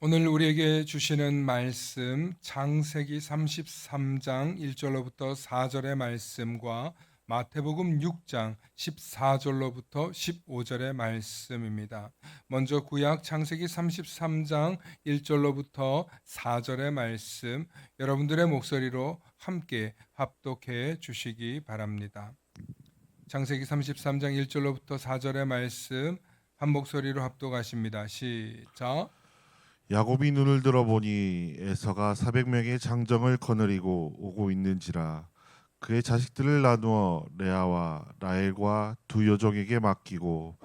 오늘 우리에게 주시는 말씀 창세기 33장 1절로부터 4절의 말씀과 마태복음 6장 14절로부터 15절의 말씀입니다. 먼저 구약 창세기 33장 1절로부터 4절의 말씀 여러분들의 목소리로 함께 합독해 주시기 바랍니다. 창세기 33장 1절로부터 4절의 말씀 한 목소리로 합독하십니다. 시작. 야곱이 눈을 들어보니 에서가 400명의 장정을 거느리고 오고 있는지라. 그의 자식들을 나누어 레아와 라헬과 두 여종에게 맡기고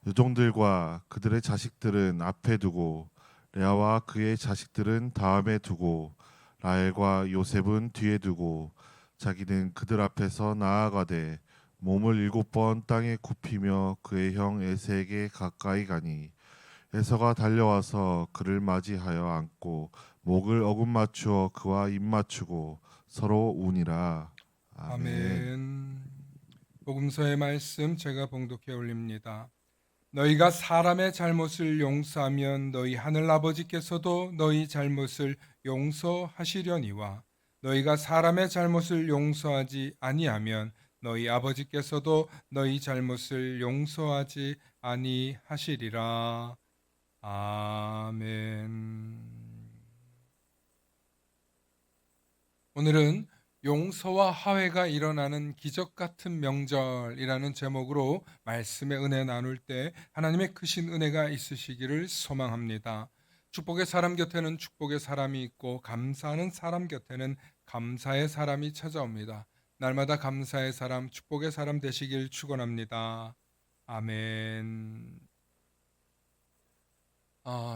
여종들과 그들의 자식들은 앞에 두고 레아와 그의 자식들은 다음에 두고 라헬과 요셉은 뒤에 두고 자기는 그들 앞에서 나아가되 몸을 7번 땅에 굽히며 그의 형 에세에게 가까이 가니 에서가 달려와서 그를 맞이하여 안고 목을 어금 맞추어 그와 입 맞추고 서로 우니라. 아멘. 아멘. 복음서의 말씀 제가 봉독해 올립니다. 너희가 사람의 잘못을 용서하면 너희 하늘 아버지께서도 너희 잘못을 용서하시려니와 너희가 사람의 잘못을 용서하지 아니하면 너희 아버지께서도 너희 잘못을 용서하지 아니하시리라. 아멘. 오늘은 용서와 화해가 일어나는 기적 같은 명절이라는 제목으로 말씀의 은혜 나눌 때 하나님의 크신 은혜가 있으시기를 소망합니다. 축복의 사람 곁에는 축복의 사람이 있고 감사하는 사람 곁에는 감사의 사람이 찾아옵니다. 날마다 감사의 사람, 축복의 사람 되시길 축원합니다. 아멘.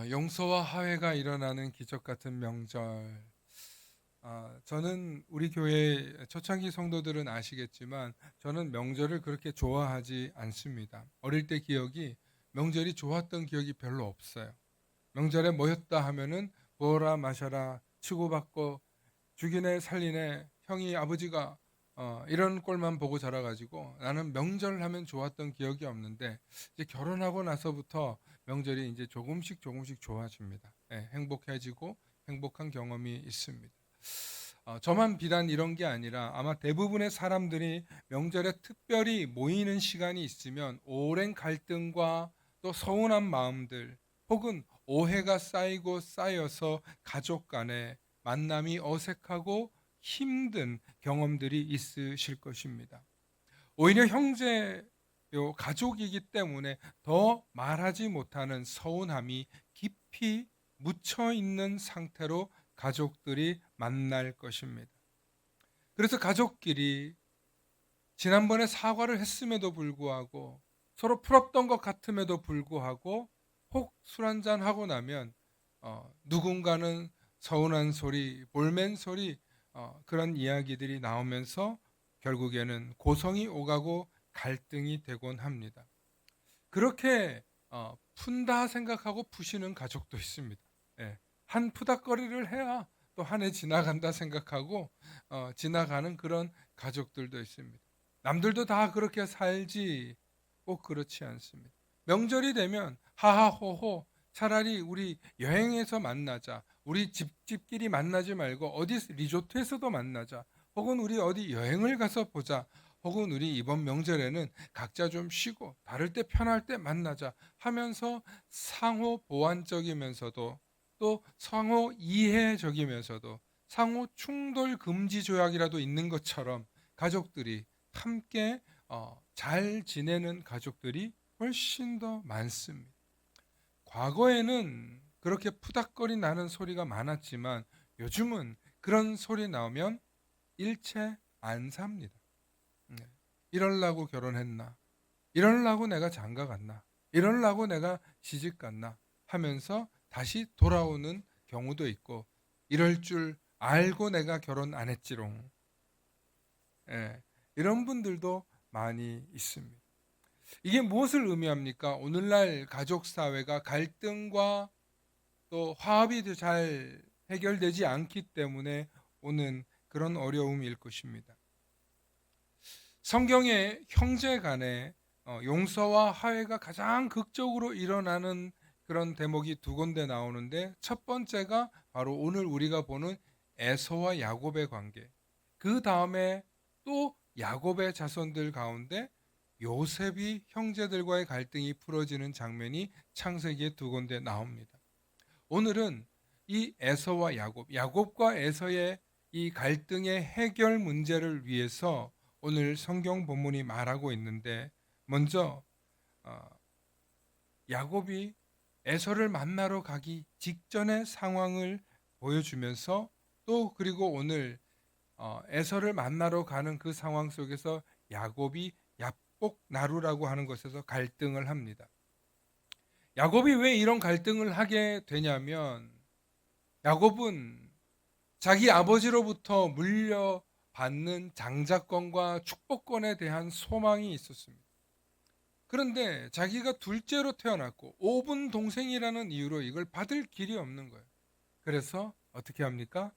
용서와 화해가 일어나는 기적 같은 명절. 저는 우리 교회 초창기 성도들은 아시겠지만 저는 명절을 그렇게 좋아하지 않습니다. 어릴 때 기억이 명절이 좋았던 기억이 별로 없어요. 명절에 모였다 하면은 부어라 마셔라 치고받고 죽이네 살리네 형이 아버지가 이런 꼴만 보고 자라가지고 나는 명절 하면 좋았던 기억이 없는데 이제 결혼하고 나서부터 명절이 이제 조금씩 좋아집니다. 행복해지고 행복한 경험이 있습니다. 저만 비단 이런 게 아니라 아마 대부분의 사람들이 명절에 특별히 모이는 시간이 있으면 오랜 갈등과 또 서운한 마음들 혹은 오해가 쌓이고 쌓여서 가족 간에 만남이 어색하고 힘든 경험들이 있으실 것입니다. 오히려 형제요 가족이기 때문에 더 말하지 못하는 서운함이 깊이 묻혀 있는 상태로 가족들이 만날 것입니다. 그래서 가족끼리 지난번에 사과를 했음에도 불구하고 서로 풀었던 것 같음에도 불구하고 혹 술 한잔 하고 나면 누군가는 서운한 소리, 볼멘 소리 그런 이야기들이 나오면서 결국에는 고성이 오가고 갈등이 되곤 합니다. 그렇게 푼다 생각하고 푸시는 가족도 있습니다. 예, 한 푸닥거리를 해야 또 한 해 지나간다 생각하고 지나가는 그런 가족들도 있습니다. 남들도 다 그렇게 살지 꼭 그렇지 않습니다. 명절이 되면 하하호호 차라리 우리 여행에서 만나자. 우리 집끼리 만나지 말고 어디 리조트에서도 만나자. 혹은 우리 어디 여행을 가서 보자. 혹은 우리 이번 명절에는 각자 좀 쉬고 다를 때 편할 때 만나자 하면서 상호 보완적이면서도 또 상호 이해적이면서도 상호 충돌 금지 조약이라도 있는 것처럼 가족들이 함께 잘 지내는 가족들이 훨씬 더 많습니다. 과거에는 그렇게 푸닥거리 나는 소리가 많았지만 요즘은 그런 소리 나오면 일체 안 삽니다. 이럴라고 결혼했나? 이럴라고 내가 장가 갔나? 이럴라고 내가 시집 갔나? 하면서 다시 돌아오는 경우도 있고 이럴 줄 알고 내가 결혼 안 했지롱. 이런 분들도 많이 있습니다. 이게 무엇을 의미합니까? 오늘날 가족 사회가 갈등과 또 화합이 잘 해결되지 않기 때문에 오는 그런 어려움일 것입니다. 성경의 형제 간의 용서와 화해가 가장 극적으로 일어나는 그런 대목이 두 군데 나오는데, 첫 번째가 바로 오늘 우리가 보는 에서와 야곱의 관계. 그 다음에 또 야곱의 자손들 가운데 요셉이 형제들과의 갈등이 풀어지는 장면이 창세기에 두 군데 나옵니다. 오늘은 이 에서와 야곱, 야곱과 에서의 이 갈등의 해결 문제를 위해서 오늘 성경 본문이 말하고 있는데, 먼저 야곱이 에서를 만나러 가기 직전의 상황을 보여주면서, 또 그리고 오늘 에서를 만나러 가는 그 상황 속에서 야곱이 야복 나루라고 하는 것에서 갈등을 합니다. 야곱이 왜 이런 갈등을 하게 되냐면, 야곱은 자기 아버지로부터 물려받는 장자권과 축복권에 대한 소망이 있었습니다. 그런데 자기가 둘째로 태어났고 5분 동생이라는 이유로 이걸 받을 길이 없는 거예요. 그래서 어떻게 합니까?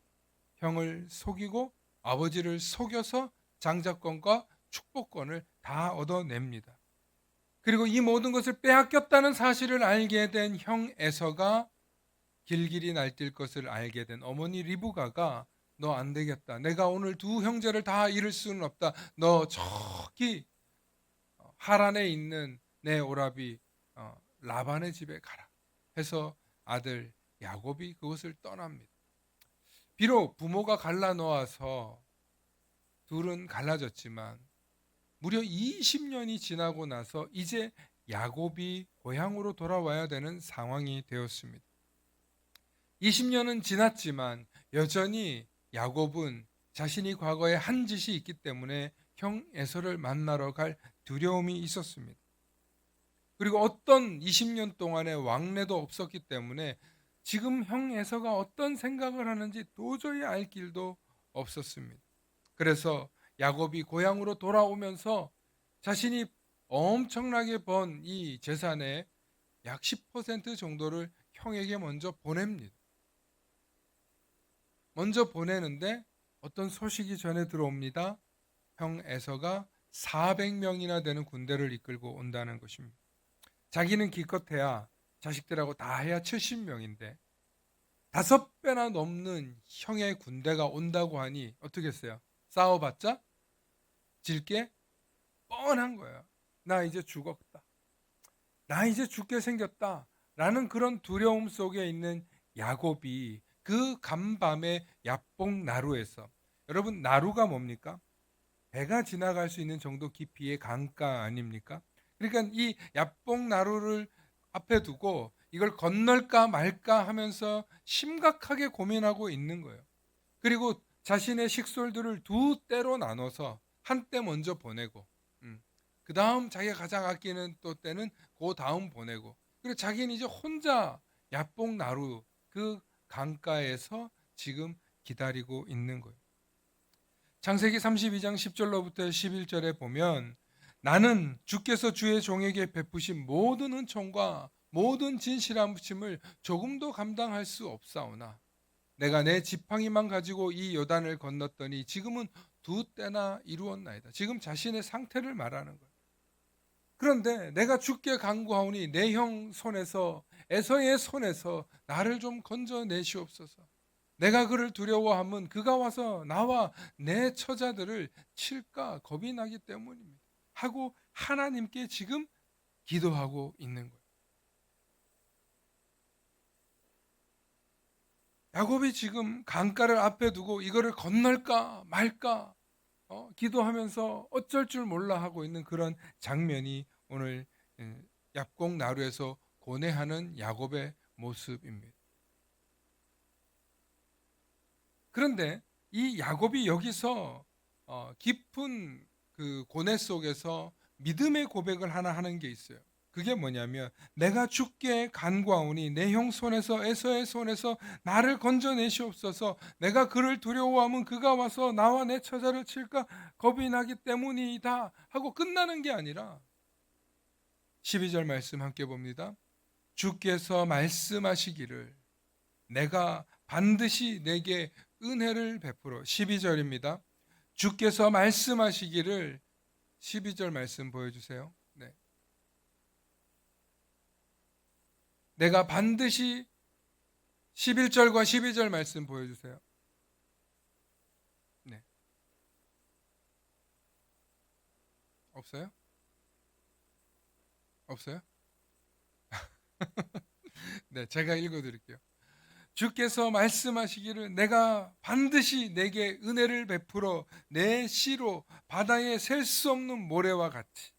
형을 속이고 아버지를 속여서 장자권과 축복권을 다 얻어냅니다. 그리고 이 모든 것을 빼앗겼다는 사실을 알게 된 형 에서가 길길이 날뛸 것을 알게 된 어머니 리브가가, 너 안 되겠다. 내가 오늘 두 형제를 다 잃을 수는 없다. 너 저기 하란에 있는 내 오라비 라반의 집에 가라 해서 아들 야곱이 그것을 떠납니다. 비록 부모가 갈라놓아서 둘은 갈라졌지만 무려 20년이 지나고 나서 이제 야곱이 고향으로 돌아와야 되는 상황이 되었습니다. 20년은 지났지만 여전히 야곱은 자신이 과거에 한 짓이 있기 때문에 형 에서를 만나러 갈 두려움이 있었습니다. 그리고 어떤 20년 동안의 왕래도 없었기 때문에 지금 형 에서가 어떤 생각을 하는지 도저히 알 길도 없었습니다. 그래서 야곱이 고향으로 돌아오면서 자신이 엄청나게 번 이 재산의 약 10% 정도를 형에게 먼저 보냅니다. 먼저 보내는데 어떤 소식이 전해 들어옵니다. 형 에서가 400명이나 되는 군대를 이끌고 온다는 것입니다. 자기는 기껏해야 자식들하고 다 해야 70명인데 5배나 넘는 형의 군대가 온다고 하니 어떻게 했어요? 싸워봤자 질게 뻔한 거예요. 나 이제 죽었다. 나 이제 죽게 생겼다. 라는 그런 두려움 속에 있는 야곱이 그 간밤의 야복 나루에서, 여러분 나루가 뭡니까? 배가 지나갈 수 있는 정도 깊이의 강가 아닙니까? 그러니까 이 야복 나루를 앞에 두고 이걸 건널까 말까 하면서 심각하게 고민하고 있는 거예요. 그리고 자신의 식솔들을 두 때로 나눠서 한 때 먼저 보내고, 그 다음 자기가 가장 아끼는 또 때는 그 다음 보내고, 그리고 자기는 이제 혼자 야복 나루 그 강가에서 지금 기다리고 있는 거예요. 창세기 32장 10절로부터 11절에 보면, 나는 주께서 주의 종에게 베푸신 모든 은총과 모든 진실함을 조금도 감당할 수 없사오나 내가 내 지팡이만 가지고 이 요단을 건넜더니 지금은 두 때나 이루었나이다. 지금 자신의 상태를 말하는 거예요. 그런데 내가 주께 간구하오니 내 형 손에서, 에서의 손에서 나를 좀 건져내시옵소서. 내가 그를 두려워함은 그가 와서 나와 내 처자들을 칠까 겁이 나기 때문입니다. 하고 하나님께 지금 기도하고 있는 거예요. 야곱이 지금 강가를 앞에 두고 이거를 건널까 말까 기도하면서 어쩔 줄 몰라 하고 있는 그런 장면이 오늘 야복 나루에서 고뇌하는 야곱의 모습입니다. 그런데 이 야곱이 여기서 깊은 그 고뇌 속에서 믿음의 고백을 하나 하는 게 있어요. 그게 뭐냐면, 내가 주께 간구하오니 내 형 손에서, 에서의 손에서 나를 건져내시옵소서. 내가 그를 두려워하면 그가 와서 나와 내 처자를 칠까 겁이 나기 때문이다 하고 끝나는 게 아니라 12절 말씀 함께 봅니다. 주께서 말씀하시기를 내가 반드시 내게 은혜를 베풀어. 12절입니다. 주께서 말씀하시기를, 12절 말씀 보여주세요. 네. 내가 반드시 11절과 12절 말씀 보여주세요. 네. 없어요? 없어요? 네, 제가 읽어드릴게요. 주께서 말씀하시기를 내가 반드시 내게 은혜를 베풀어 내 씨로 바다에 셀 수 없는 모래와 같이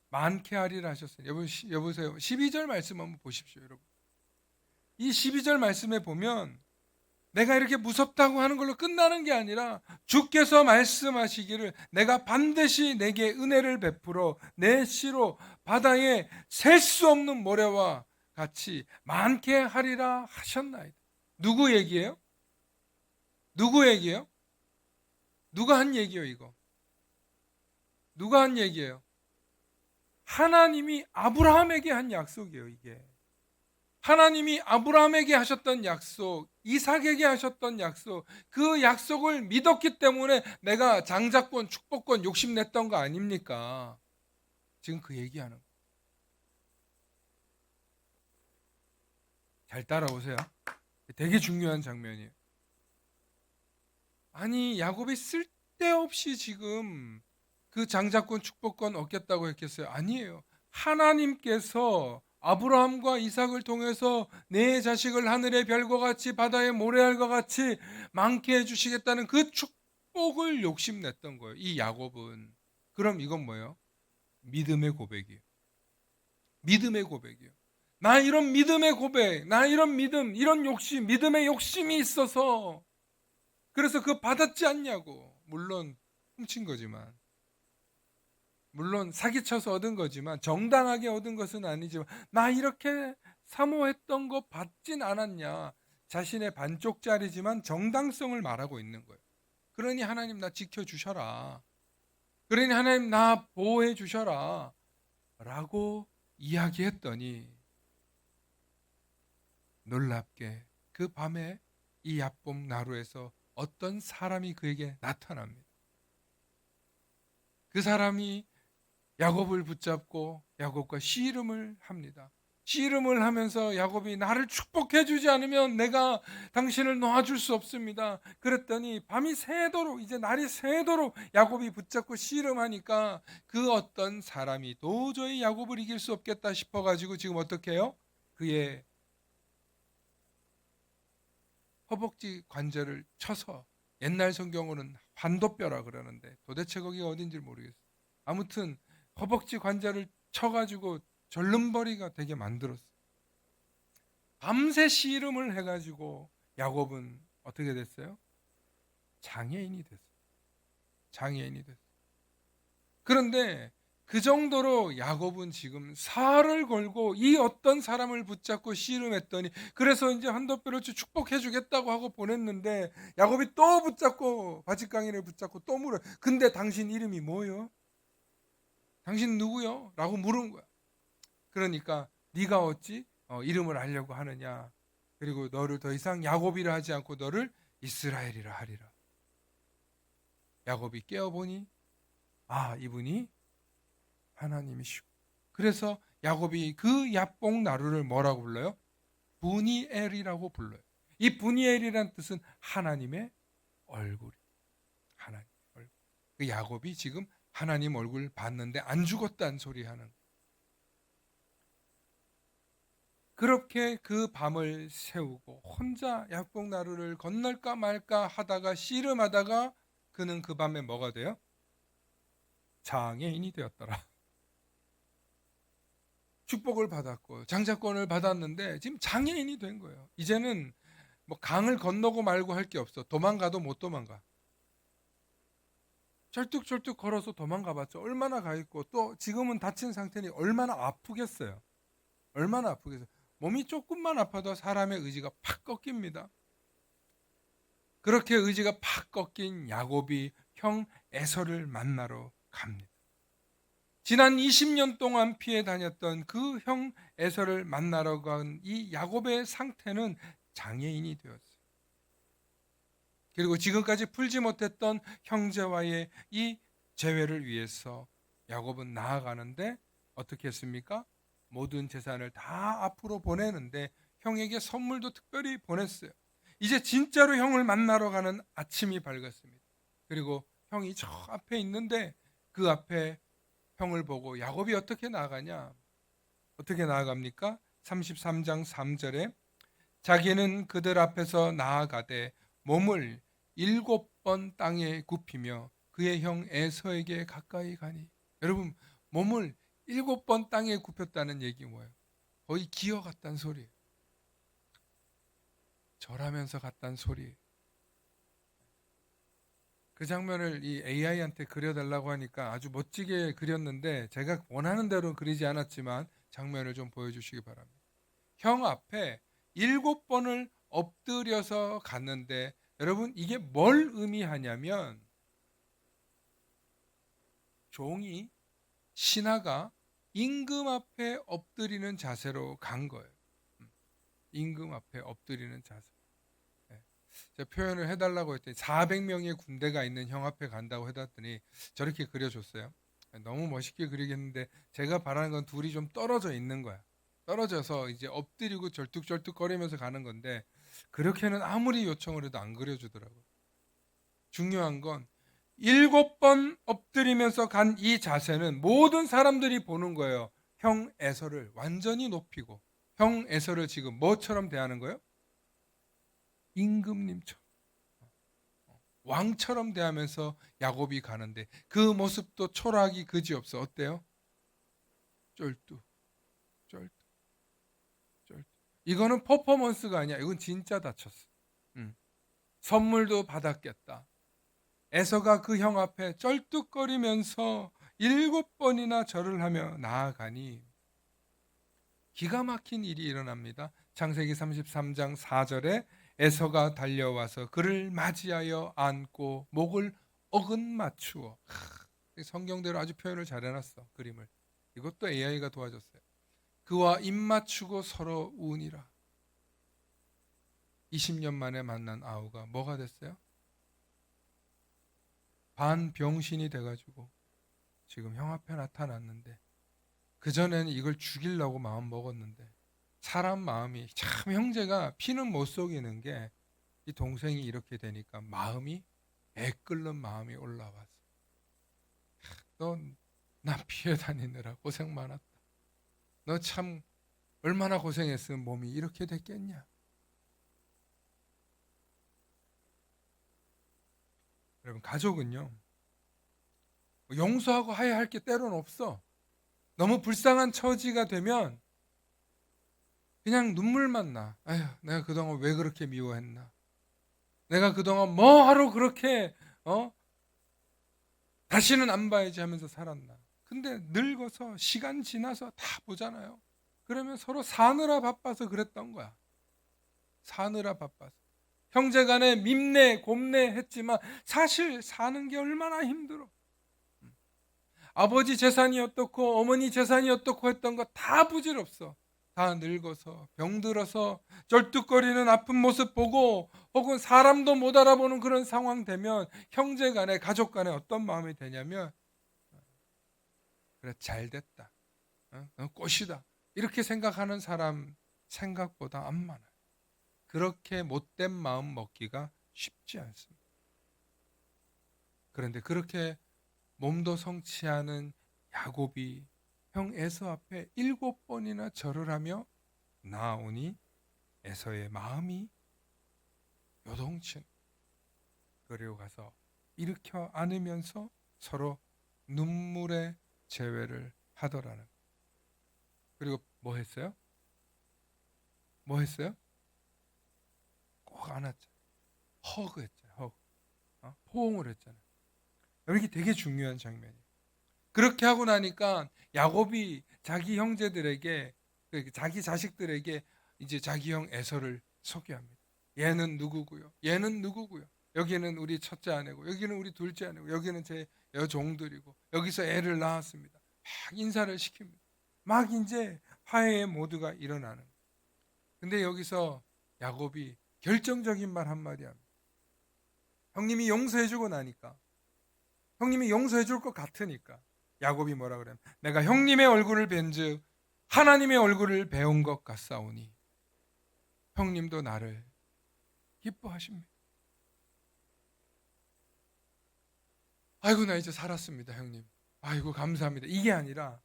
많게 하리라 하셨어요. 여보세요. 12절 말씀 한번 보십시오, 여러분. 이 12절 말씀에 보면 내가 이렇게 무섭다고 하는 걸로 끝나는 게 아니라 주께서 말씀하시기를 내가 반드시 내게 은혜를 베풀어 내 씨로 바다에 셀 수 없는 모래와 같이 많게 하리라 하셨나이다. 누구 얘기예요? 누구 얘기예요? 누가 한 얘기예요, 이거? 누가 한 얘기예요? 하나님이 아브라함에게 한 약속이에요, 이게. 하나님이 아브라함에게 하셨던 약속, 이삭에게 하셨던 약속, 그 약속을 믿었기 때문에 내가 장자권, 축복권 욕심냈던 거 아닙니까? 지금 그 얘기하는 거예요. 잘 따라오세요. 되게 중요한 장면이에요. 아니, 야곱이 쓸데없이 지금 그 장자권, 축복권 얻겠다고 했겠어요? 아니에요. 하나님께서 아브라함과 이삭을 통해서 내 자식을 하늘의 별과 같이 바다의 모래알과 같이 많게 해주시겠다는 그 축복을 욕심냈던 거예요, 이 야곱은. 그럼 이건 뭐예요? 믿음의 고백이에요. 믿음의 고백이에요. 나 이런 믿음의 고백, 나 이런 믿음, 이런 욕심, 믿음의 욕심이 있어서 그래서 그거 받았지 않냐고. 물론 훔친 거지만, 물론 사기쳐서 얻은 거지만, 정당하게 얻은 것은 아니지만 나 이렇게 사모했던 거 받진 않았냐. 자신의 반쪽짜리지만 정당성을 말하고 있는 거예요. 그러니 하나님 나 지켜주셔라, 그러니 하나님 나 보호해 주셔라 라고 이야기했더니 놀랍게 그 밤에 이 야복 나루에서 어떤 사람이 그에게 나타납니다. 그 사람이 야곱을 붙잡고 야곱과 씨름을 합니다. 씨름을 하면서 야곱이 나를 축복해 주지 않으면 내가 당신을 놓아줄 수 없습니다. 그랬더니 밤이 새도록, 이제 날이 새도록 야곱이 붙잡고 씨름하니까 그 어떤 사람이 도저히 야곱을 이길 수 없겠다 싶어가지고 지금 어떻게 해요? 그의 허벅지 관절을 쳐서, 옛날 성경으로는 환도뼈라 그러는데 도대체 거기가 어딘지 모르겠어요. 아무튼 허벅지 관절을 쳐가지고 절름벌이가 되게 만들었어요. 밤새 씨름을 해가지고 야곱은 어떻게 됐어요? 장애인이 됐어요. 장애인이 됐어요. 그런데 그 정도로 야곱은 지금 살을 걸고 이 어떤 사람을 붙잡고 씨름했더니, 그래서 이제 한도뼈를 축복해 주겠다고 하고 보냈는데 야곱이 또 붙잡고 바짓강이를 붙잡고 또 물어요. 근데 당신 이름이 뭐요? 당신 누구요? 라고 물은 거야. 그러니까 네가 어찌 이름을 알려고 하느냐, 그리고 너를 더 이상 야곱이라 하지 않고 너를 이스라엘이라 하리라. 야곱이 깨어보니 이분이 하나님이시고, 그래서 야곱이 그 야복 나루를 뭐라고 불러요? 브니엘이라고 불러요. 이 브니엘이란 뜻은 하나님의 얼굴. 하나님의 얼굴. 그 야곱이 지금 하나님 얼굴 봤는데 안 죽었다는 소리 하는 거예요. 그렇게 그 밤을 새우고 혼자 야복 나루를 건널까 말까 하다가 씨름하다가 그는 그 밤에 뭐가 돼요? 장애인이 되었더라. 축복을 받았고 장자권을 받았는데 지금 장애인이 된 거예요. 이제는 뭐 강을 건너고 말고 할 게 없어. 도망가도 못 도망가. 철뚝철뚝 걸어서 도망가봤죠. 얼마나 가 있고, 또 지금은 다친 상태니 얼마나 아프겠어요. 얼마나 아프겠어요. 몸이 조금만 아파도 사람의 의지가 팍 꺾입니다. 그렇게 의지가 팍 꺾인 야곱이 형 에서를 만나러 갑니다. 지난 20년 동안 피해 다녔던 그 형 에서를 만나러 간 이 야곱의 상태는 장애인이 되었어요. 그리고 지금까지 풀지 못했던 형제와의 이 재회를 위해서 야곱은 나아가는데 어떻게 했습니까? 모든 재산을 다 앞으로 보내는데 형에게 선물도 특별히 보냈어요. 이제 진짜로 형을 만나러 가는 아침이 밝았습니다. 그리고 형이 저 앞에 있는데 그 앞에 형을 보고 야곱이 어떻게 나아가냐? 어떻게 나아갑니까? 33장 3절에 자기는 그들 앞에서 나아가되 몸을 7번 땅에 굽히며 그의 형 에서에게 가까이 가니. 여러분, 몸을 7번 땅에 굽혔다는 얘기 뭐예요? 거의 기어 갔다는 소리예요. 절하면서 갔다는 소리예요. 그 장면을 이 AI한테 그려달라고 하니까 아주 멋지게 그렸는데 제가 원하는 대로 그리지 않았지만 장면을 좀 보여주시기 바랍니다. 형 앞에 7번을 엎드려서 갔는데 여러분 이게 뭘 의미하냐면 종이 신하가 임금 앞에 엎드리는 자세로 간 거예요. 임금 앞에 엎드리는 자세. 제가 표현을 해달라고 했더니 400명의 군대가 있는 형 앞에 간다고 해놨더니 저렇게 그려줬어요. 너무 멋있게 그리겠는데 제가 바라는 건 둘이 좀 떨어져 있는 거야. 떨어져서 이제 엎드리고 절뚝절뚝거리면서 가는 건데 그렇게는 아무리 요청을 해도 안 그려주더라고요. 중요한 건 7번 엎드리면서 간 이 자세는 모든 사람들이 보는 거예요. 형 에서를 완전히 높이고 형 에서를 지금 뭐처럼 대하는 거예요? 임금님처럼 왕처럼 대하면서 야곱이 가는데 그 모습도 초라하기 그지없어. 어때요? 쫄뚝 쫄뚝 쫄뚝. 이거는 퍼포먼스가 아니야. 이건 진짜 다쳤어. 선물도 받았겠다. 에서가 그 형 앞에 쩔뚝거리면서 7번이나 절을 하며 나아가니 기가 막힌 일이 일어납니다. 창세기 33장 4절에 에서가 달려와서 그를 맞이하여 안고 목을 어긋맞추어. 성경대로 아주 표현을 잘 해놨어. 그림을. 이것도 AI가 도와줬어요. 그와 입맞추고 서로 우니라. 20년 만에 만난 아우가 뭐가 됐어요? 반병신이 돼가지고 지금 형 앞에 나타났는데 그전에는 이걸 죽이려고 마음 먹었는데 사람 마음이 참 형제가 피는 못 속이는 게 이 동생이 이렇게 되니까 마음이 애끓는 마음이 올라왔어. 너 나 피해 다니느라 고생 많았다. 너 참 얼마나 고생했으면 몸이 이렇게 됐겠냐. 여러분 가족은요 용서하고 하야할 게 때로는 없어. 너무 불쌍한 처지가 되면 그냥 눈물만 나. 아휴, 내가 그동안 왜 그렇게 미워했나? 내가 그동안 뭐 하러 그렇게 다시는 안 봐야지 하면서 살았나? 근데 늙어서 시간 지나서 다 보잖아요. 그러면 서로 사느라 바빠서 그랬던 거야. 사느라 바빠서. 형제간에 밉네 곱네 했지만 사실 사는 게 얼마나 힘들어. 아버지 재산이 어떻고 어머니 재산이 어떻고 했던 거 다 부질없어. 다 늙어서 병들어서 쩔뚝거리는 아픈 모습 보고 혹은 사람도 못 알아보는 그런 상황 되면 형제 간에 가족 간에 어떤 마음이 되냐면 그래 잘 됐다. 꽃이다. 이렇게 생각하는 사람 생각보다 안 많아요. 그렇게 못된 마음 먹기가 쉽지 않습니다. 그런데 그렇게 몸도 성취하는 야곱이 형 에서 앞에 7번이나 절을 하며 나오니 에서의 마음이 요동친. 그리고 가서 일으켜 안으면서 서로 눈물의 재회를 하더라는. 그리고 뭐 했어요? 뭐 했어요? 꼭 안았죠. 허그 했잖아요. 허그. 포옹을 했잖아요. 이게 되게 중요한 장면이에요. 그렇게 하고 나니까 야곱이 자기 형제들에게 자기 자식들에게 이제 자기 형 에서를 소개합니다. 얘는 누구고요? 얘는 누구고요? 여기는 우리 첫째 아내고 여기는 우리 둘째 아내고 여기는 제 여종들이고 여기서 애를 낳았습니다. 막 인사를 시킵니다. 막 이제 화해의 모두가 일어나는 거예요. 근데 여기서 야곱이 결정적인 말 한마디 합니다. 형님이 용서해주고 나니까 형님이 용서해줄 것 같으니까 야곱이 뭐라 그래요? 내가 형님의 얼굴을 뵌즉 하나님의 얼굴을 배운 것 같사오니 형님도 나를 기뻐하십니다. 아이고 나 이제 살았습니다 형님. 아이고 감사합니다. 이게 아니라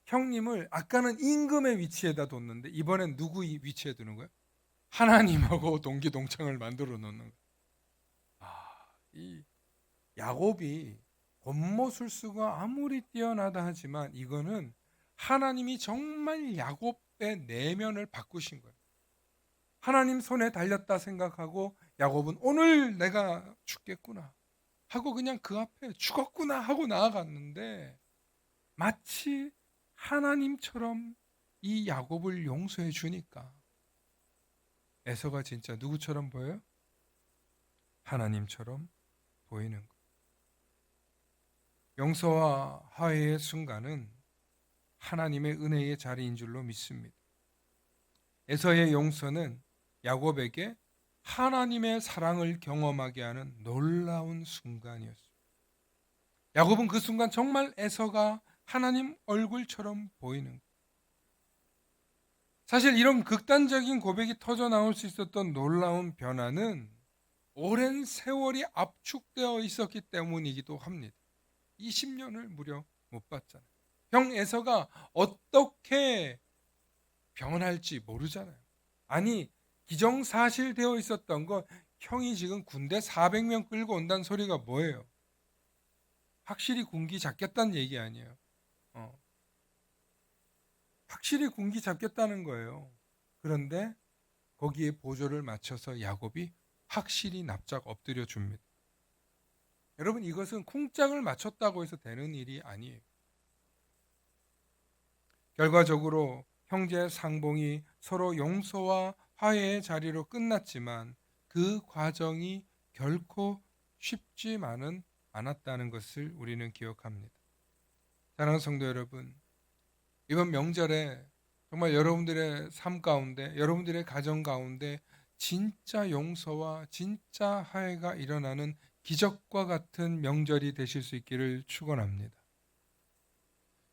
형님을 아까는 임금의 위치에다 뒀는데 이번엔 누구 위치에 두는 거예요? 하나님하고 동기동창을 만들어 놓는 거예요. 이 야곱이 겉모술수가 아무리 뛰어나다 하지만 이거는 하나님이 정말 야곱의 내면을 바꾸신 거예요. 하나님 손에 달렸다 생각하고 야곱은 오늘 내가 죽겠구나 하고 그냥 그 앞에 죽었구나 하고 나아갔는데 마치 하나님처럼 이 야곱을 용서해 주니까 에서가 진짜 누구처럼 보여요? 하나님처럼 보이는 거예요. 용서와 화해의 순간은 하나님의 은혜의 자리인 줄로 믿습니다. 에서의 용서는 야곱에게 하나님의 사랑을 경험하게 하는 놀라운 순간이었어요. 야곱은 그 순간 정말 에서가 하나님 얼굴처럼 보이는 거예요. 사실 이런 극단적인 고백이 터져 나올 수 있었던 놀라운 변화는 오랜 세월이 압축되어 있었기 때문이기도 합니다. 20년을 무려 못 봤잖아요. 형 에서가 어떻게 변할지 모르잖아요. 아니 기정사실되어 있었던 건 형이 지금 군대 400명 끌고 온다는 소리가 뭐예요? 확실히 군기 잡겠다는 얘기 아니에요. 확실히 군기 잡겠다는 거예요. 그런데 거기에 보조를 맞춰서 야곱이 확실히 납작 엎드려 줍니다. 여러분 이것은 쿵짝을 맞췄다고 해서 되는 일이 아니에요. 결과적으로 형제 상봉이 서로 용서와 화해의 자리로 끝났지만 그 과정이 결코 쉽지만은 않았다는 것을 우리는 기억합니다. 사랑하는 성도 여러분, 이번 명절에 정말 여러분들의 삶 가운데, 여러분들의 가정 가운데 진짜 용서와 진짜 화해가 일어나는 기적과 같은 명절이 되실 수 있기를 축원합니다.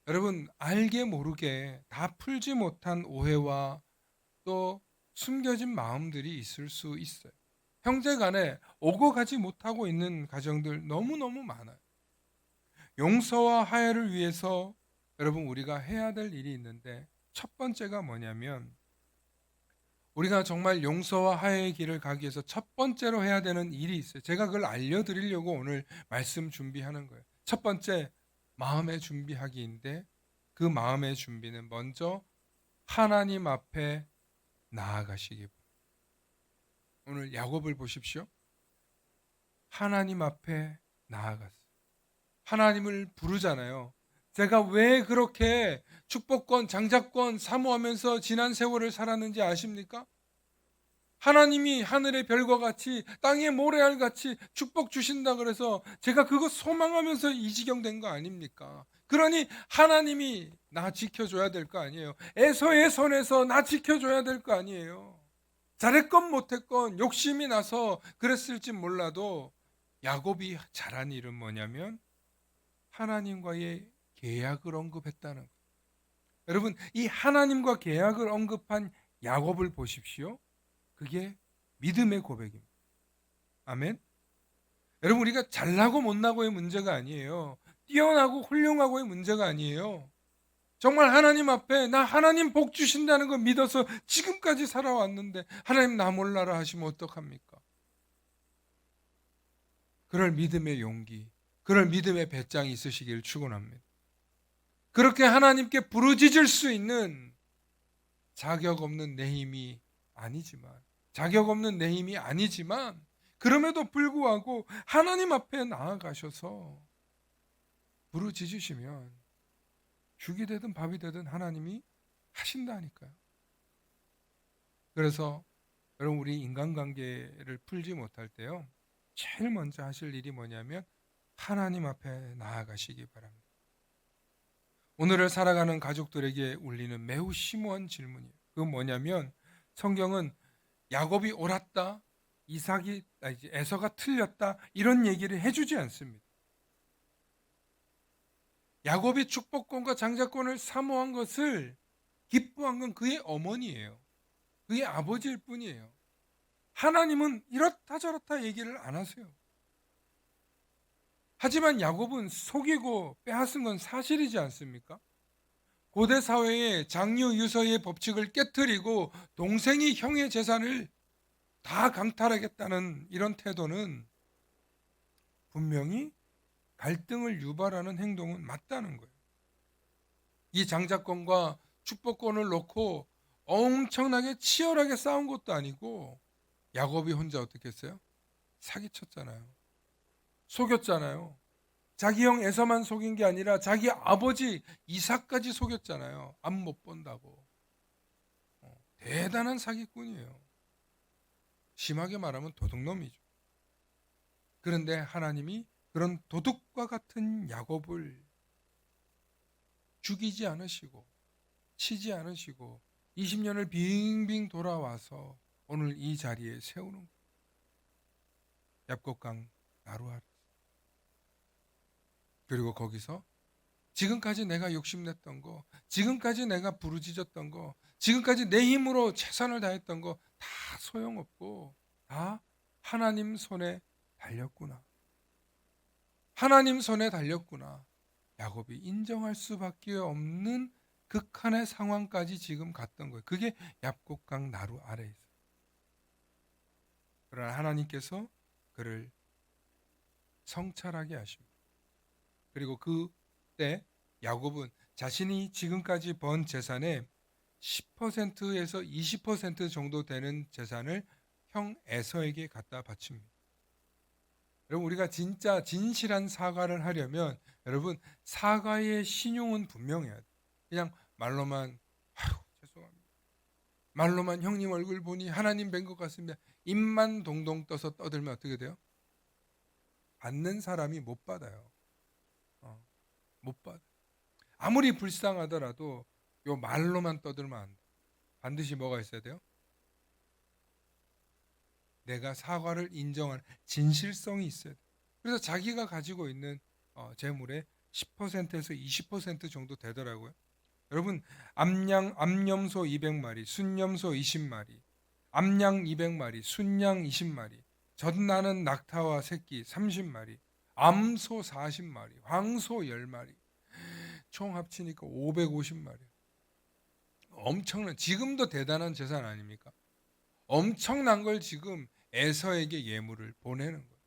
여러분 알게 모르게 다 풀지 못한 오해와 또 숨겨진 마음들이 있을 수 있어요. 형제 간에 오고 가지 못하고 있는 가정들 너무너무 많아요. 용서와 화해를 위해서 여러분 우리가 해야 될 일이 있는데 첫 번째가 뭐냐면 우리가 정말 용서와 화해의 길을 가기 위해서 첫 번째로 해야 되는 일이 있어요. 제가 그걸 알려드리려고 오늘 말씀 준비하는 거예요. 첫 번째 마음의 준비하기인데 그 마음의 준비는 먼저 하나님 앞에 나아가시기 바랍니다. 오늘 야곱을 보십시오. 하나님 앞에 나아갔어요. 하나님을 부르잖아요. 제가 왜 그렇게 축복권, 장자권 사모하면서 지난 세월을 살았는지 아십니까? 하나님이 하늘의 별과 같이 땅의 모래알 같이 축복 주신다 그래서 제가 그거 소망하면서 이 지경 된 거 아닙니까? 그러니 하나님이 나 지켜줘야 될 거 아니에요. 에서의 손에서 나 지켜줘야 될 거 아니에요. 잘했건 못했건 욕심이 나서 그랬을지 몰라도 야곱이 잘한 일은 뭐냐면 하나님과의 계약을 언급했다는 거예요. 여러분 이 하나님과 계약을 언급한 야곱을 보십시오. 그게 믿음의 고백입니다. 아멘. 여러분 우리가 잘나고 못나고의 문제가 아니에요. 뛰어나고 훌륭하고의 문제가 아니에요. 정말 하나님 앞에 나 하나님 복 주신다는 거 믿어서 지금까지 살아왔는데 하나님 나 몰라라 하시면 어떡합니까? 그럴 믿음의 용기, 그럴 믿음의 배짱이 있으시길 축원합니다. 그렇게 하나님께 부르짖을 수 있는 자격 없는 내 힘이 아니지만 그럼에도 불구하고 하나님 앞에 나아가셔서 부르짖으시면 죽이 되든 밥이 되든 하나님이 하신다니까요. 그래서 여러분 우리 인간관계를 풀지 못할 때요 제일 먼저 하실 일이 뭐냐면 하나님 앞에 나아가시기 바랍니다. 오늘을 살아가는 가족들에게 울리는 매우 심오한 질문이에요. 그건 뭐냐면 성경은 야곱이 옳았다, 에서가 틀렸다 이런 얘기를 해주지 않습니다. 야곱이 축복권과 장자권을 사모한 것을 기뻐한 건 그의 어머니예요. 그의 아버지일 뿐이에요. 하나님은 이렇다 저렇다 얘기를 안 하세요. 하지만 야곱은 속이고 빼앗은 건 사실이지 않습니까? 고대 사회의 장유 유서의 법칙을 깨뜨리고 동생이 형의 재산을 다 강탈하겠다는 이런 태도는 분명히 갈등을 유발하는 행동은 맞다는 거예요. 이 장자권과 축복권을 놓고 엄청나게 치열하게 싸운 것도 아니고 야곱이 혼자 어떻게 했어요? 사기쳤잖아요. 속였잖아요. 자기 형 에서만 속인 게 아니라 자기 아버지 이삭까지 속였잖아요. 앞 못 본다고. 대단한 사기꾼이에요. 심하게 말하면 도둑놈이죠. 그런데 하나님이 그런 도둑과 같은 야곱을 죽이지 않으시고 치지 않으시고 20년을 빙빙 돌아와서 오늘 이 자리에 세우는 거예요. 얍곡강 나루아르. 그리고 거기서 지금까지 내가 욕심냈던 거, 지금까지 내가 부르짖었던 거, 지금까지 내 힘으로 최선을 다했던 거 다 소용없고 다 하나님 손에 달렸구나. 하나님 손에 달렸구나. 야곱이 인정할 수밖에 없는 극한의 상황까지 지금 갔던 거예요. 그게 얍곡강 나루 아래에 있어요. 그러나 하나님께서 그를 성찰하게 하십니다. 그리고 그때 야곱은 자신이 지금까지 번 재산의 10%에서 20% 정도 되는 재산을 형 에서에게 갖다 바칩니다. 여러분, 우리가 진짜 진실한 사과를 하려면 여러분 사과의 신용은 분명해야 돼요. 그냥 말로만 아유 죄송합니다, 말로만 형님 얼굴 보니 하나님 뵌 것 같습니다, 입만 동동 떠서 떠들면 어떻게 돼요? 받는 사람이 못 받아요. 못 받아. 아무리 불쌍하더라도 요 말로만 떠들면 안 돼. 반드시 뭐가 있어야 돼요? 내가 사과를 인정하는 진실성이 있어야 돼. 그래서 자기가 가지고 있는 재물의 10%에서 20% 정도 되더라고요. 여러분, 암염소 200마리, 순염소 20마리, 암양 200마리, 순양 20마리, 젖나는 낙타와 새끼 30마리, 암소 40마리, 황소 10마리, 총 합치니까 550마리. 엄청난, 지금도 대단한 재산 아닙니까? 엄청난 걸 지금 에서에게 예물을 보내는 거예요.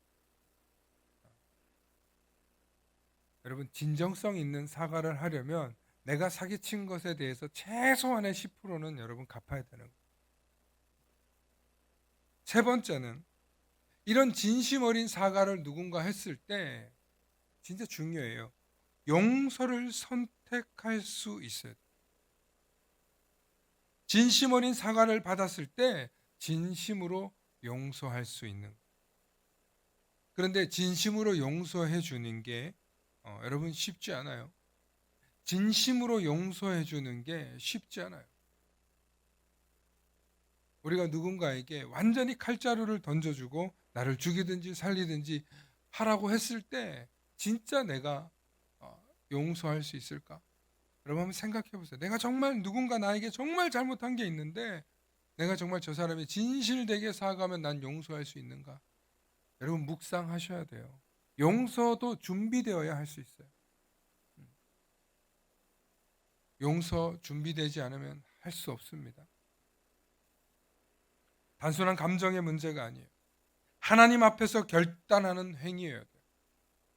여러분, 진정성 있는 사과를 하려면 내가 사기친 것에 대해서 최소한의 10%는 여러분 갚아야 되는 거예요. 세 번째는 이런 진심 어린 사과를 누군가 했을 때 진짜 중요해요. 용서를 선택할 수 있어야 돼요. 진심 어린 사과를 받았을 때 진심으로 용서할 수 있는 거예요. 그런데 진심으로 용서해 주는 게 여러분 쉽지 않아요. 진심으로 용서해 주는 게 쉽지 않아요. 우리가 누군가에게 완전히 칼자루를 던져주고 나를 죽이든지 살리든지 하라고 했을 때 진짜 내가 용서할 수 있을까? 여러분 한번 생각해 보세요. 내가 정말 누군가 나에게 정말 잘못한 게 있는데 내가 정말 저 사람이 진실되게 사과하면 난 용서할 수 있는가? 여러분 묵상하셔야 돼요. 용서도 준비되어야 할 수 있어요. 용서 준비되지 않으면 할 수 없습니다. 단순한 감정의 문제가 아니에요. 하나님 앞에서 결단하는 행위여야 돼요.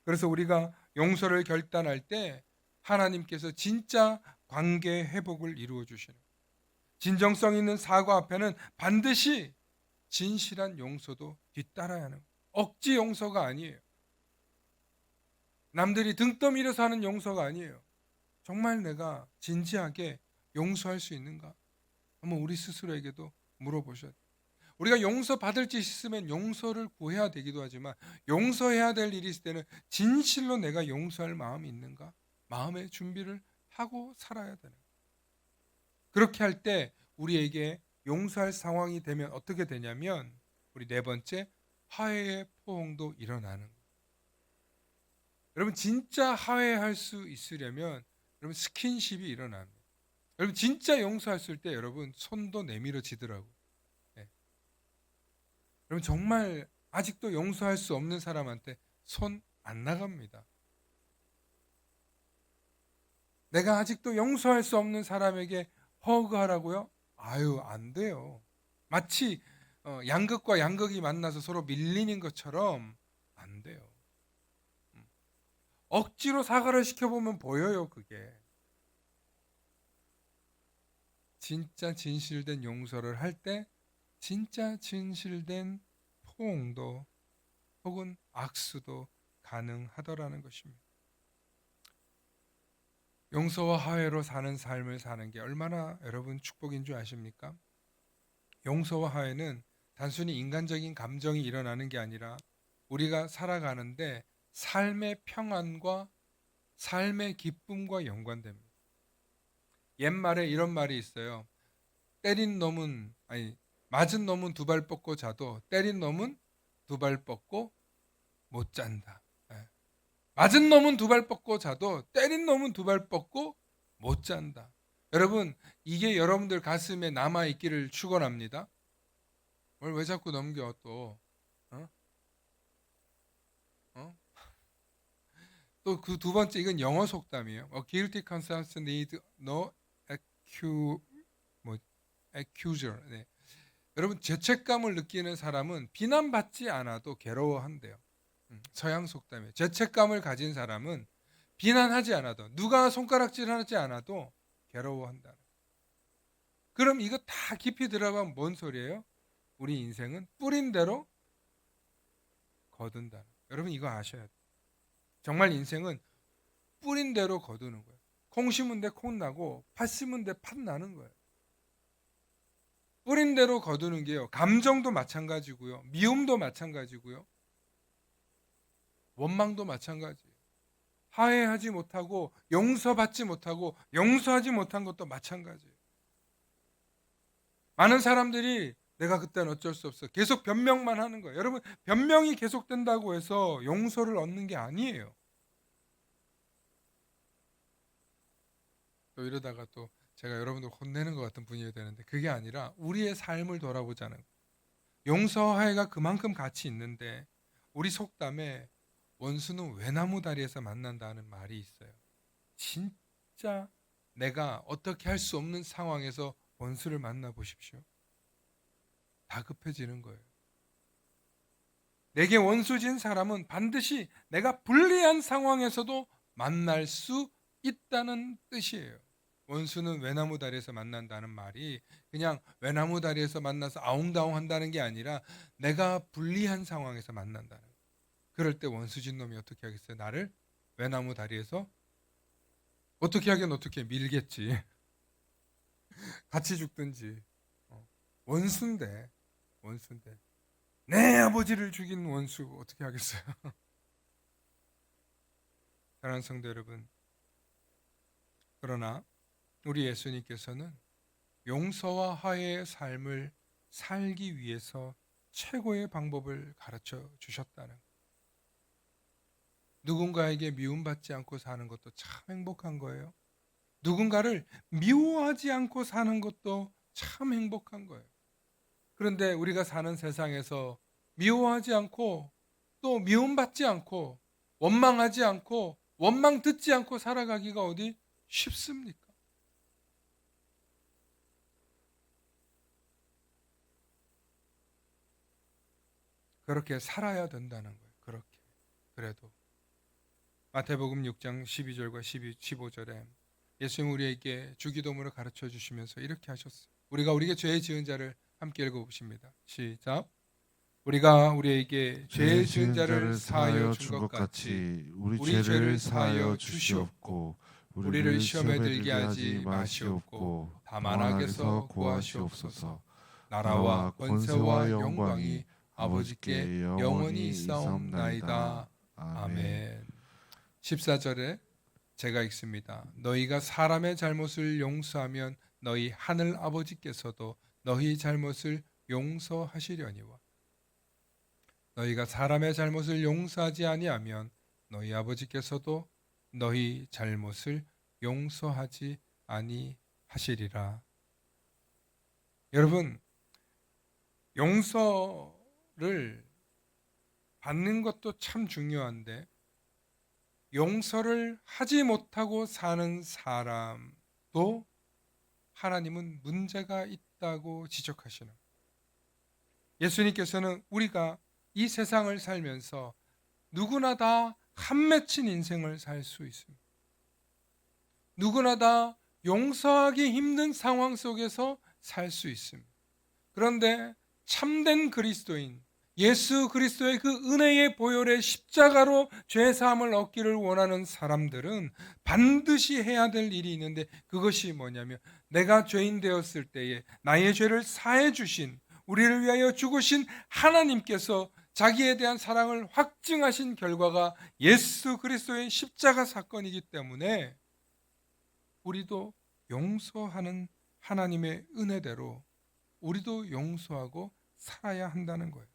그래서 우리가 용서를 결단할 때 하나님께서 진짜 관계 회복을 이루어 주시는, 진정성 있는 사과 앞에는 반드시 진실한 용서도 뒤따라야 하는, 억지 용서가 아니에요. 남들이 등 떠밀어서 하는 용서가 아니에요. 정말 내가 진지하게 용서할 수 있는가? 한번 우리 스스로에게도 물어보셔야 돼요. 우리가 용서받을 짓이 있으면 용서를 구해야 되기도 하지만 용서해야 될 일이 있을 때는 진실로 내가 용서할 마음이 있는가? 마음의 준비를 하고 살아야 되는 거예요. 그렇게 할 때 우리에게 용서할 상황이 되면 어떻게 되냐면 우리 네 번째, 화해의 포옹도 일어나는 거예요. 여러분 진짜 화해할 수 있으려면 여러분 스킨십이 일어납니다. 여러분 진짜 용서했을 때 여러분 손도 내밀어지더라고. 예. 여러분 정말 아직도 용서할 수 없는 사람한테 손 안 나갑니다. 내가 아직도 용서할 수 없는 사람에게 허그하라고요? 아유, 안 돼요. 마치 양극과 양극이 만나서 서로 밀리는 것처럼 안 돼요. 억지로 사과를 시켜보면 보여요, 그게. 진짜 진실된 용서를 할 때 진짜 진실된 포옹도 혹은 악수도 가능하더라는 것입니다. 용서와 화해로 사는 삶을 사는 게 얼마나 여러분 축복인 줄 아십니까? 용서와 화해는 단순히 인간적인 감정이 일어나는 게 아니라 우리가 살아가는데 삶의 평안과 삶의 기쁨과 연관됩니다. 옛말에 이런 말이 있어요. 맞은 놈은 두 발 뻗고 자도 때린 놈은 두 발 뻗고 못 잔다. 예. 맞은 놈은 두 발 뻗고 자도 때린 놈은 두 발 뻗고 못 잔다. 여러분, 이게 여러분들 가슴에 남아 있기를 축원합니다. 오늘 왜 자꾸 넘겨 또? 어? 어? 또 그 두 번째 이건 영어 속담이에요. A guilty conscience need no accuser. 네. 여러분 죄책감을 느끼는 사람은 비난받지 않아도 괴로워한대요. 서양 속담이에요. 죄책감을 가진 사람은 비난하지 않아도 누가 손가락질하지 않아도 괴로워한다. 그럼 이거 다 깊이 들어가면 뭔 소리예요? 우리 인생은 뿌린 대로 거둔다. 여러분 이거 아셔야 돼요. 정말 인생은 뿌린 대로 거두는 거예요. 콩 심은 데 콩 나고 팥 심은 데 팥 나는 거예요. 뿌린 대로 거두는 게요. 감정도 마찬가지고요. 미움도 마찬가지고요. 원망도 마찬가지예요. 화해하지 못하고 용서받지 못하고 용서하지 못한 것도 마찬가지예요. 많은 사람들이 내가 그때는 어쩔 수 없어. 계속 변명만 하는 거예요. 여러분 변명이 계속된다고 해서 용서를 얻는 게 아니에요. 또 이러다가 또 제가 여러분들 혼내는 것 같은 분위기가 되는데 그게 아니라 우리의 삶을 돌아보자는 거예요. 용서화해가 그만큼 가치 있는데 우리 속담에 원수는 외나무 다리에서 만난다는 말이 있어요. 진짜 내가 어떻게 할 수 없는 상황에서 원수를 만나보십시오. 다급해지는 거예요. 내게 원수진 사람은 반드시 내가 불리한 상황에서도 만날 수 있다는 뜻이에요. 원수는 외나무 다리에서 만난다는 말이 그냥 외나무 다리에서 만나서 아웅다웅 한다는 게 아니라 내가 불리한 상황에서 만난다는 거예요. 그럴 때 원수진 놈이 어떻게 하겠어요? 나를 외나무 다리에서 어떻게 하긴 어떻게 밀겠지. 같이 죽든지. 원수인데 내 아버지를 죽인 원수 어떻게 하겠어요? 사랑하는 성도 여러분, 그러나 우리 예수님께서는 용서와 화해의 삶을 살기 위해서 최고의 방법을 가르쳐 주셨다는 거예요. 누군가에게 미움받지 않고 사는 것도 참 행복한 거예요. 누군가를 미워하지 않고 사는 것도 참 행복한 거예요. 그런데 우리가 사는 세상에서 미워하지 않고 또 미움받지 않고 원망하지 않고 원망 듣지 않고 살아가기가 어디 쉽습니까? 그렇게 살아야 된다는 거예요. 그렇게. 그래도 마태복음 6장 12절과 15절에 예수님 우리에게 주기도문을 가르쳐 주시면서 이렇게 하셨어요. 우리가 우리에게 죄 지은 자를 함께 읽어보십니다. 시작. 우리가 우리에게 죄 지은 자를 사하여 준 것 같이 우리 죄를 사하여 주시옵고 우리를 시험에 들게 하지 마시옵고 다만 악에서 구하시옵소서. 나라와 권세와 영광이 아버지께 영원히 있사옵나이다. 아멘. 14절에 제가 읽습니다. 너희가 사람의 잘못을 용서하면 너희 하늘 아버지께서도 너희 잘못을 용서하시려니와 너희가 사람의 잘못을 용서하지 아니하면 너희 아버지께서도 너희 잘못을 용서하지 용서하시리라. 여러분, 용서를 받는 것도 참 중요한데 용서를 하지 못하고 사는 사람도 하나님은 문제가 있다고 지적하시는 거예요. 예수님께서는 우리가 이 세상을 살면서 누구나 다 한 맺힌 인생을 살 수 있습니다. 누구나 다 용서하기 힘든 상황 속에서 살 수 있습니다. 그런데 참된 그리스도인 예수 그리스도의 그 은혜의 보혈의 십자가로 죄 사함을 얻기를 원하는 사람들은 반드시 해야 될 일이 있는데 그것이 뭐냐면 내가 죄인 되었을 때에 나의 죄를 사해 주신 우리를 위하여 죽으신 하나님께서 자기에 대한 사랑을 확증하신 결과가 예수 그리스도의 십자가 사건이기 때문에 우리도 용서하는 하나님의 은혜대로 우리도 용서하고 살아야 한다는 거예요.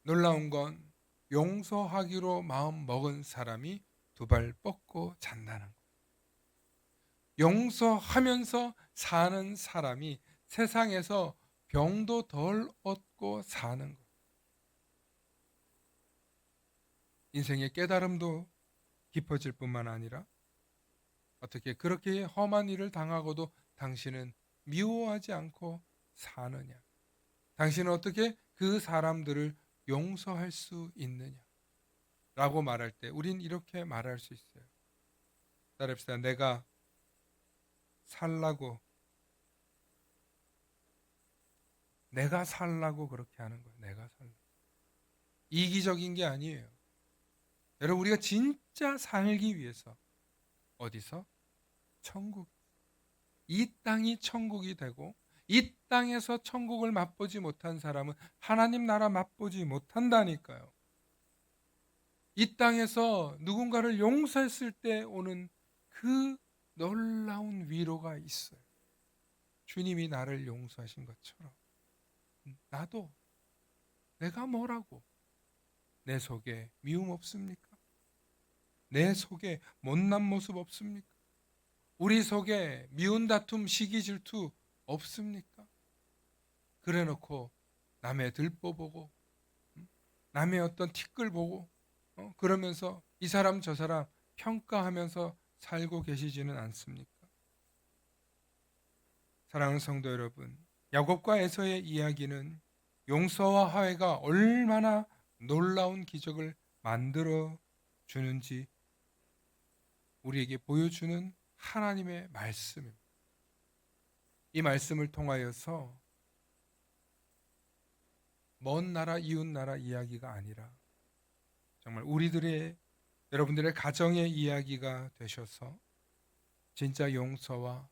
놀라운 건 용서하기로 마음 먹은 사람이 두 발 뻗고 잔다는 거예요. 용서하면서 사는 사람이 세상에서 병도 덜 얻고 사는 거예요. 인생의 깨달음도 깊어질 뿐만 아니라 어떻게 그렇게 험한 일을 당하고도 당신은 미워하지 않고 사느냐? 당신은 어떻게 그 사람들을 용서할 수 있느냐? 라고 말할 때 우린 이렇게 말할 수 있어요. 따릅시다. 내가 살라고 그렇게 하는 거예요. 내가 살라고. 이기적인 게 아니에요. 여러분, 우리가 진짜 살기 위해서 어디서? 천국. 이 땅이 천국이 되고 이 땅에서 천국을 맛보지 못한 사람은 하나님 나라 맛보지 못한다니까요. 이 땅에서 누군가를 용서했을 때 오는 그 놀라운 위로가 있어요. 주님이 나를 용서하신 것처럼 나도 내가 뭐라고 내 속에 미움 없습니까? 내 속에 못난 모습 없습니까? 우리 속에 미운 다툼, 시기, 질투 없습니까? 그래 놓고 남의 들보 보고 남의 어떤 티끌 보고 그러면서 이 사람 저 사람 평가하면서 살고 계시지는 않습니까? 사랑하는 성도 여러분, 야곱과 에서의 이야기는 용서와 화해가 얼마나 놀라운 기적을 만들어 주는지 우리에게 보여주는 하나님의 말씀입니다. 이 말씀을 통하여서 먼 나라 이웃 나라 이야기가 아니라 정말 우리들의 여러분들의 가정의 이야기가 되셔서 진짜 용서와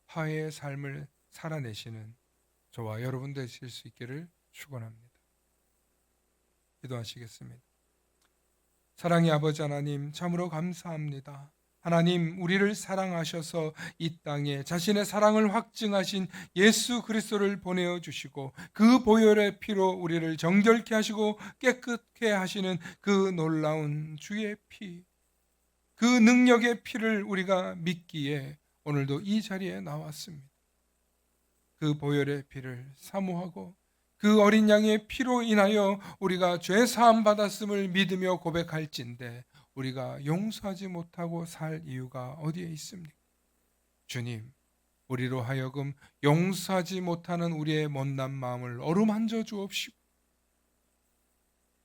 화해의 삶을 살아내시는 저와 여러분 되실 수 있기를 축원합니다. 기도하시겠습니다. 사랑의 아버지 하나님, 참으로 감사합니다. 하나님, 우리를 사랑하셔서 이 땅에 자신의 사랑을 확증하신 예수 그리스도를 보내어 주시고 그 보혈의 피로 우리를 정결케 하시고 깨끗게 하시는 그 놀라운 주의 피, 그 능력의 피를 우리가 믿기에 오늘도 이 자리에 나왔습니다. 그 보혈의 피를 사모하고 그 어린 양의 피로 인하여 우리가 죄 사함 받았음을 믿으며 고백할진대 우리가 용서하지 못하고 살 이유가 어디에 있습니까? 주님, 우리로 하여금 용서하지 못하는 우리의 못난 마음을 어루만져 주옵시고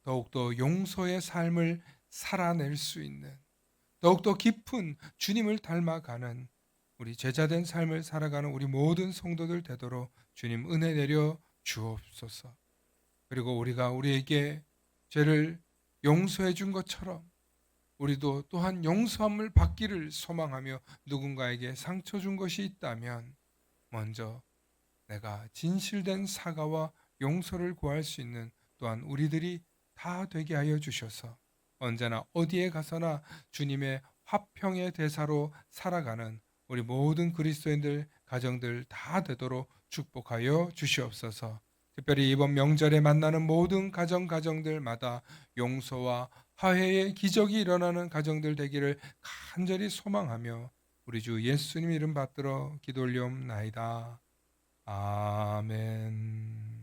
더욱더 용서의 삶을 살아낼 수 있는 더욱더 깊은 주님을 닮아가는 우리 제자된 삶을 살아가는 우리 모든 성도들 되도록 주님 은혜 내려 주옵소서. 그리고 우리가 우리에게 죄를 용서해 준 것처럼 우리도 또한 용서함을 받기를 소망하며 누군가에게 상처 준 것이 있다면 먼저 내가 진실된 사과와 용서를 구할 수 있는 또한 우리들이 다 되게 하여 주셔서 언제나 어디에 가서나 주님의 화평의 대사로 살아가는 우리 모든 그리스도인들 가정들 다 되도록 축복하여 주시옵소서. 특별히 이번 명절에 만나는 모든 가정들마다 용서와 화해의 기적이 일어나는 가정들 되기를 간절히 소망하며 우리 주 예수님 이름 받들어 기도 올리옵나이다. 아멘.